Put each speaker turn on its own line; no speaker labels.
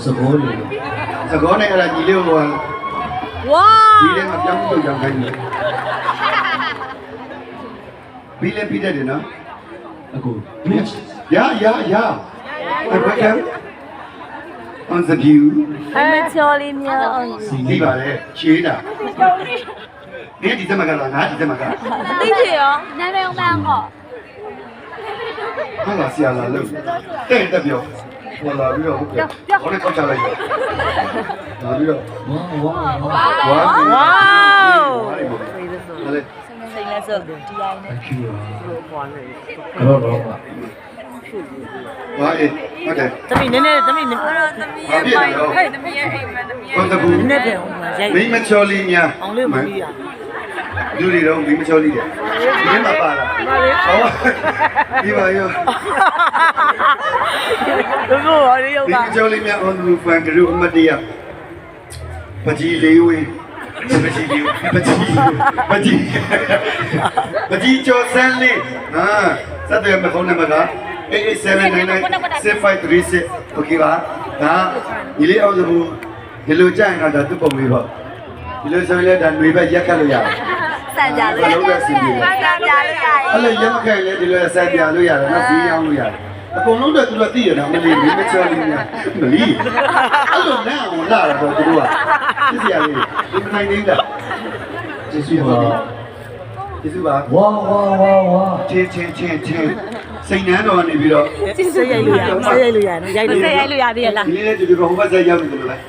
စကောနဲ့အဲ့ဒါညီလေးဟို
ဝါ
ဒီလေးမှာပြောင်းလို့ကြောင်ခိုင်းတယ်ဘီလေးပြီးတယ်နော်အခုရon the view
အမချော်လေးများအောင်
ဒီပါလေချေးတာဒီဒီစမကလာငါဒီစမက
သိချင်ရောနာမည်အောင်မအောင်ဟော
ဟာလာဆရာလာလို့တဲ့တက်ပြောဟောလာပြီးတော့ဟုတ်ကဲ့ဟောနဲ့ကောက်ချလိုက်တယ်လာပြီးတော့ဝါလေ
စိတ်လဲဆိုတယ်ဒီအိုင်းနဲ့ပွားနေ
တော့ဝါလေဟုတ်တယ်
တမီနည်းနည်းဟဲ့တမီရဲ့အိမ်မှာတမီရဲ့
ဟုတ်တကူ
နည်းနည်းပြန်အောင်ရိုက်
မိမချော်လေးများ
အောင်လေးမပြီးရ
လူတွေတော့မိမချော်လေးတယ်ဒီမှာပါလားဟောဒီပါရော
တို့တို့ရောရုပ်
မိ
ပါ
မချော်လေးများ on the fan group အမတ်တရပကြီးလေးဝေးပကြီးကျော်စန်းလေးဟာစက်တယ်မခေါင်းနဲ့မက87996536 okay ပါဒါဒီလေးအောင်စဘူးဒီလိုကြရင်တော့ဒါသူ့ပုံလေးပေါ့ဒီလိုဆိုရင်လည်းဒါຫນွေဘက်ရက်ခတ်လို့ရတယ်
စံကြလို့ရတယ်စံကြလို့ရတယ်
အဲ့လိုရက်မခတ်လည်းဒီလိုဆန်ပြလို့ရတယ်နော်ဈေးရောင်းလို့ရတယ်အကုန်လုံးတော့သူတို့သိရတာမလေးမင်းချောလေးများမလီအဲ့လိုနဲ့အောင်လာတော့သူတို့ကသိစရာလေးဒီမနိုင်သေးတာကျေးဇူးပါကျေးဇူးပါဝါချင်းစိတ်နှမ်းတော်နေပြီးတော့
စိတ်ရိုက်လို့ရတယ်နော်ရိုက်လို့ရသေးရလား
ဒီနေ့တူတူဟိုဘက်ဆက်ရောက်နေတယ်လို့လား